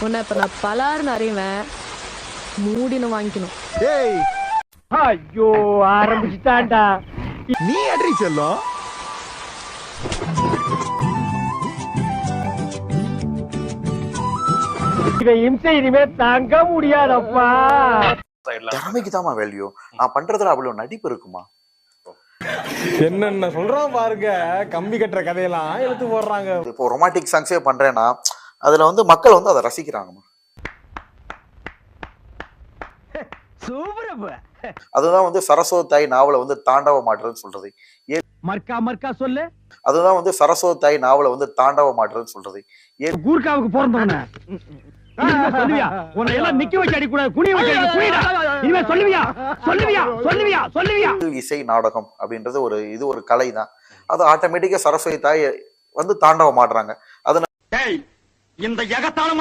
உன்னை இப்ப நான் பலாருன்னு அறிவேன், மூடின்னு வாங்கிக்கணும். ஏய் ஐயோ ஆரம்பிச்சுட்டான்டா. நீ அட்ரி செல்லம். இதை இம்சை இனிமே தாங்க முடியாதப்பா. திறமைக்கு தான் வேல்யூ. நான் பண்றதுல அவ்வளவு நடிப்பு இருக்குமா? என்னென்ன சொல்றோம் பாருங்க, கம்பி கட்டுற கதையெல்லாம் எடுத்து போடுறாங்க. இப்போ ரொமான்டிக் சாங்ஸே பண்றேன்னா அதுல வந்து மக்கள் வந்து அதை ரசிக்கிறாங்கம்மா. அதுதான் வந்து சரஸ்வதி நாவலை வந்து தாண்டவ மாற்றுறதுன்னு சொல்றது. மர்க்கா மர்க்கா சொல்லு. அதுதான் வந்து சரஸ்வதி நாவலை வந்து தாண்டவ மாற்றுறதுன்னு சொல்றது. கூர்க்காவுக்கு பிறந்தவன சொல்லுவியா? உன்னை எல்லாம் நிக்க வச்சு அடி கூடாது, குனிய வச்சு அடி. குனிடா. இனிமே சொல்லுவியா? சொல்லுவியா? சொல்லுவியா? சொல்லுவியா? இசை நாடகம் அப்படின்றது ஒரு கலை தான். அது ஆட்டோமேட்டிக்கா சரஸ்வதி தாய் வந்து தாண்டவ மாட்டுறாங்க. அது இந்த எகத்தாளம்